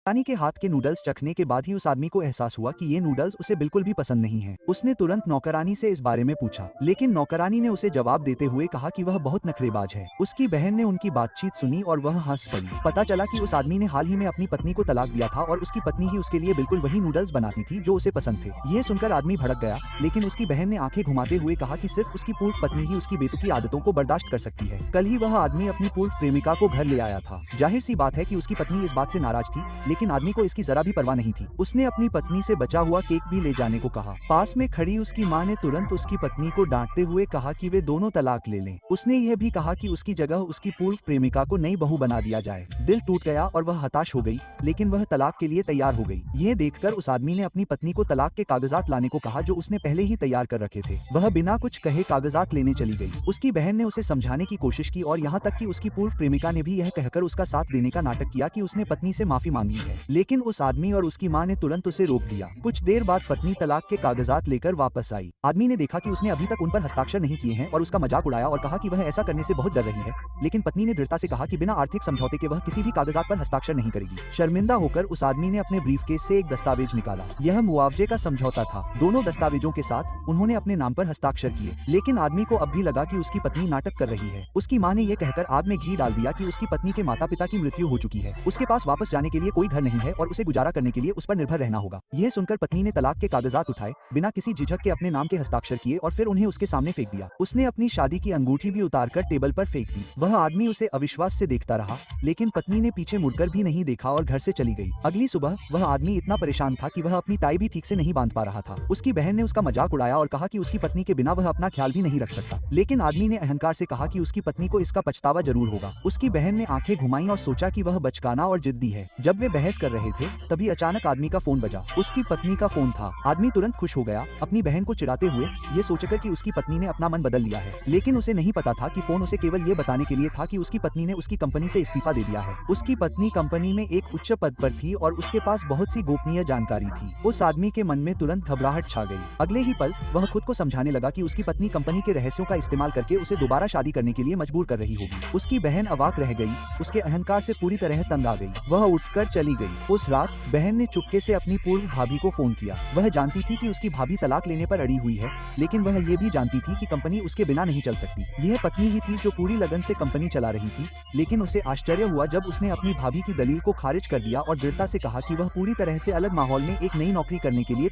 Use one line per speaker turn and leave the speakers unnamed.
रानी के हाथ के नूडल्स चखने के बाद ही उस आदमी को एहसास हुआ कि ये नूडल्स उसे बिल्कुल भी पसंद नहीं है। उसने तुरंत नौकरानी से इस बारे में पूछा, लेकिन नौकरानी ने उसे जवाब देते हुए कहा कि वह बहुत नखरेबाज है। उसकी बहन ने उनकी बातचीत सुनी और वह हंस पड़ी। पता चला कि उस आदमी ने हाल ही में अपनी पत्नी को तलाक दिया था और उसकी पत्नी ही उसके लिए बिल्कुल वही नूडल्स बनाती थी जो उसे पसंद थे। यह सुनकर आदमी भड़क गया, लेकिन उसकी बहन ने आंखें घुमाते हुए कहा कि सिर्फ उसकी पूर्व पत्नी ही उसकी बेतुकी आदतों को बर्दाश्त कर सकती है। कल ही वह आदमी अपनी पूर्व प्रेमिका को घर ले आया था। जाहिर सी बात है कि उसकी पत्नी इस बात से नाराज थी, लेकिन आदमी को इसकी जरा भी परवाह नहीं थी। उसने अपनी पत्नी से बचा हुआ केक भी ले जाने को कहा। पास में खड़ी उसकी मां ने तुरंत उसकी पत्नी को डांटते हुए कहा कि वे दोनों तलाक ले लें। उसने यह भी कहा कि उसकी जगह उसकी पूर्व प्रेमिका को नई बहू बना दिया जाए। दिल टूट गया और वह हताश हो गई, लेकिन वह तलाक के लिए तैयार हो गई। यह देखकर उस आदमी ने अपनी पत्नी को तलाक के कागजात लाने को कहा जो उसने पहले ही तैयार कर रखे थे। वह बिना कुछ कहे कागजात लेने चली गई। उसकी बहन ने उसे समझाने की कोशिश की और यहाँ तक कि उसकी पूर्व प्रेमिका ने भी यह कहकर उसका साथ देने का नाटक किया कि उसने पत्नी से माफी मांगी है, लेकिन उस आदमी और उसकी मां ने तुरंत उसे रोक दिया। कुछ देर बाद पत्नी तलाक के कागजात लेकर वापस आई। आदमी ने देखा कि उसने अभी तक उन पर हस्ताक्षर नहीं किए हैं और उसका मजाक उड़ाया और कहा कि वह ऐसा करने से बहुत डर रही है, लेकिन पत्नी ने दृढ़ता से कहा कि बिना आर्थिक समझौते के वह किसी भी कागजात पर हस्ताक्षर नहीं करेगी। शर्मिंदा होकर उस आदमी ने अपने ब्रीफकेस से एक दस्तावेज निकाला। यह मुआवजे का समझौता था। दोनों दस्तावेजों के साथ उन्होंने अपने नाम पर हस्ताक्षर किए, लेकिन आदमी को अब भी लगा कि उसकी पत्नी नाटक कर रही है। उसकी मां ने यह कहकर आग में घी डाल दिया कि उसकी पत्नी के माता पिता की मृत्यु हो चुकी है, उसके पास वापस जाने के लिए कोई घर नहीं है और उसे गुजारा करने के लिए उस पर निर्भर रहना होगा। यह सुनकर पत्नी ने तलाक के कागजात उठाए, बिना किसी झिझक के अपने नाम के हस्ताक्षर किए और फिर उन्हें उसके सामने फेंक दिया। उसने अपनी शादी की अंगूठी भी उतारकर टेबल पर फेंक दी। वह आदमी उसे अविश्वास से देखता रहा, लेकिन पत्नी ने पीछे मुड़कर भी नहीं देखा और घर से चली गई। अगली सुबह वह आदमी इतना परेशान था कि वह अपनी टाई भी ठीक से नहीं बांध पा रहा था। उसकी बहन ने उसका मजाक उड़ाया और कहा कि उसकी पत्नी के बिना वह अपना ख्याल भी नहीं रख सकता, लेकिन आदमी ने अहंकार से कहा कि उसकी पत्नी को इसका पछतावा जरूर होगा। उसकी बहन ने आंखें घुमाई और सोचा कि वह बचकाना और जिद्दी है। जब वे बहस कर रहे थे, तभी अचानक आदमी का फोन बजा। उसकी पत्नी का फोन था। आदमी तुरंत खुश हो गया, अपनी बहन को चिढ़ाते हुए ये सोचकर कि उसकी पत्नी ने अपना मन बदल लिया है, लेकिन उसे नहीं पता था कि फोन उसे केवल ये बताने के लिए था कि उसकी पत्नी ने उसकी कंपनी से इस्तीफा दे दिया है। उसकी पत्नी कंपनी में एक उच्च पद पर थी और उसके पास बहुत सी गोपनीय जानकारी थी। उस आदमी के मन में तुरंत घबराहट छा गई। अगले ही पल वह खुद को समझाने लगा कि उसकी पत्नी कंपनी के रहस्यों का इस्तेमाल करके उसे दोबारा शादी करने के लिए मजबूर कर रही होगी। उसकी बहन अवाक रह गई, उसके अहंकार से पूरी तरह तंग आ गई। वह उठकर चली गई। उस रात बहन ने चुपके से अपनी पूर्व भाभी को फोन किया। वह जानती थी कि उसकी भाभी तलाक लेने पर अड़ी हुई है, लेकिन वह ये भी जानती थी कि कंपनी उसके बिना नहीं चल सकती। यह पत्नी ही थी जो पूरी लगन से कंपनी चला रही थी, लेकिन उसे आश्चर्य हुआ जब उसने अपनी भाभी की दलील को खारिज कर दिया और दृढ़ता से कहा कि वह पूरी तरह से अलग माहौल में एक नई नौकरी करने के लिए